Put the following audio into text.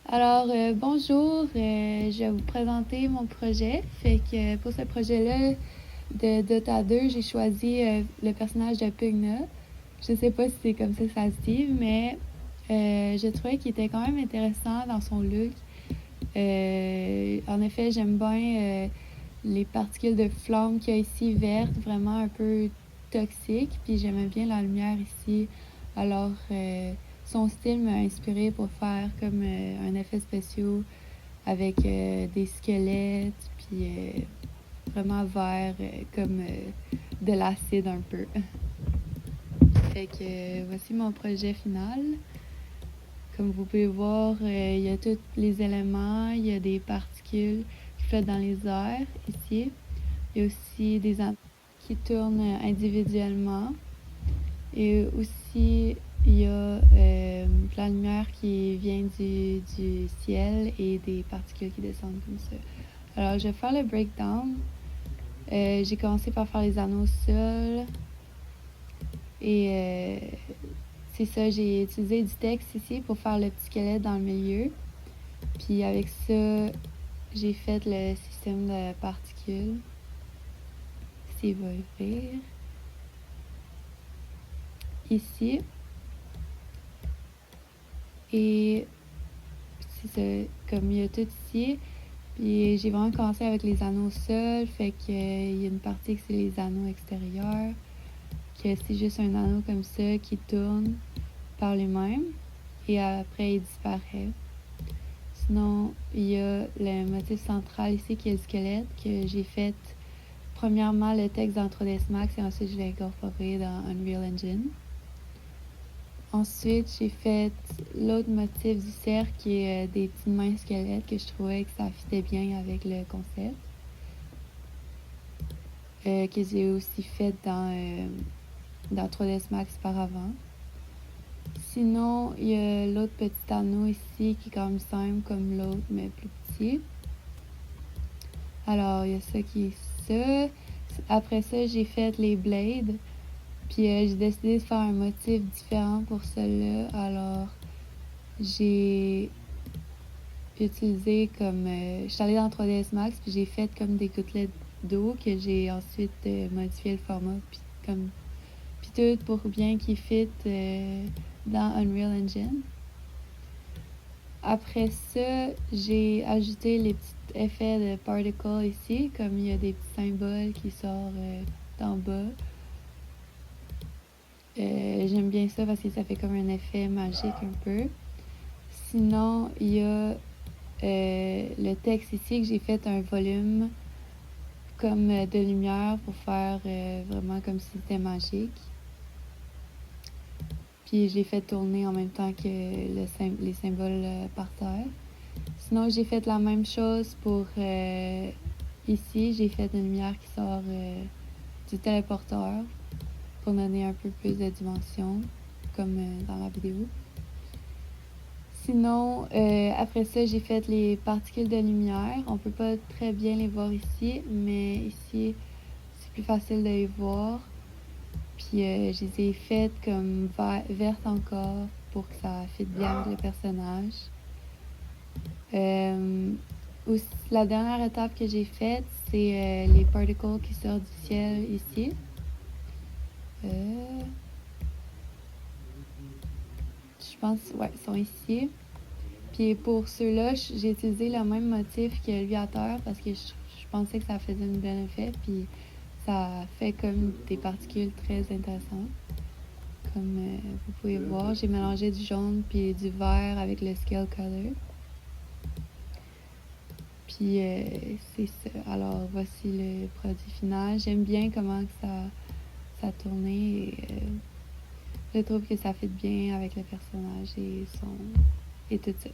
Bonjour, je vais vous présenter mon projet. Fait que pour ce projet-là de Dota 2, j'ai choisi le personnage de Pugna. Je sais pas si c'est comme ça que ça se dit, mais je trouvais qu'il était quand même intéressant dans son look. En effet, j'aime bien les particules de flamme qu'il y a ici, vertes, vraiment un peu toxiques. Puis j'aimais bien la lumière ici. Alors, son style m'a inspiré pour faire comme un effet spécial avec des squelettes, puis vraiment vert, comme de l'acide un peu. Fait que voici mon projet final. Comme vous pouvez voir, il y a tous les éléments, il y a des particules qui flottent dans les airs ici. Il y a aussi des antennes qui tournent individuellement. Et aussi, il y a la lumière qui vient du ciel et des particules qui descendent comme ça. Alors, je vais faire le breakdown. J'ai commencé par faire les anneaux au sol. Et c'est ça, j'ai utilisé du texte ici pour faire le petit squelette dans le milieu. Puis avec ça, j'ai fait le système de particules. S'il va ouvrir. Ici. Et c'est ça, comme il y a tout ici. Puis j'ai vraiment commencé avec les anneaux au sol. Fait qu'il y a une partie que c'est les anneaux extérieurs. Que c'est juste un anneau comme ça qui tourne par lui-même. Et après, il disparaît. Sinon, il y a le motif central ici qui est le squelette que j'ai fait premièrement le texte dans 3ds Max et ensuite je l'ai incorporé dans Unreal Engine. Ensuite, j'ai fait l'autre motif du cercle qui est des petites mains squelettes que je trouvais que ça fitait bien avec le concept. Que j'ai aussi fait dans 3ds Max par avant. Sinon, il y a l'autre petit anneau ici qui est quand même simple comme l'autre, mais plus petit. Alors, il y a ça qui est ça. Après ça, j'ai fait les blades. Puis j'ai décidé de faire un motif différent pour celle-là. Alors, j'ai utilisé comme... je suis allée dans 3ds Max, puis j'ai fait comme des gouttelettes d'eau que j'ai ensuite modifié le format. Puis tout pour bien qu'il fit dans Unreal Engine. Après ça, j'ai ajouté les petits effets de particle ici, comme il y a des petits symboles qui sortent d'en bas. J'aime bien ça parce que ça fait comme un effet magique un peu. Sinon, il y a le texte ici que j'ai fait un volume comme de lumière pour faire vraiment comme si c'était magique. Puis je l'ai fait tourner en même temps que les symboles par terre. Sinon, j'ai fait la même chose pour ici. J'ai fait une lumière qui sort du téléporteur pour donner un peu plus de dimension, comme dans la vidéo. Sinon, après ça, j'ai fait les particules de lumière. On peut pas très bien les voir ici, mais ici, c'est plus facile de les voir. Puis je les ai faites comme vertes encore pour que ça fitte bien avec le personnage. La dernière étape que j'ai faite, c'est les particles qui sortent du ciel ici. Je pense, ouais, ils sont ici. Puis pour ceux-là, j'ai utilisé le même motif que lui à terre parce que je pensais que ça faisait un bon effet. Puis ça fait comme des particules très intéressantes. Comme vous pouvez voir, j'ai mélangé du jaune puis du vert avec le scale color. Puis c'est ça. Alors voici le produit final. J'aime bien comment que ça tournait et je trouve que ça fit bien avec le personnage et tout ça.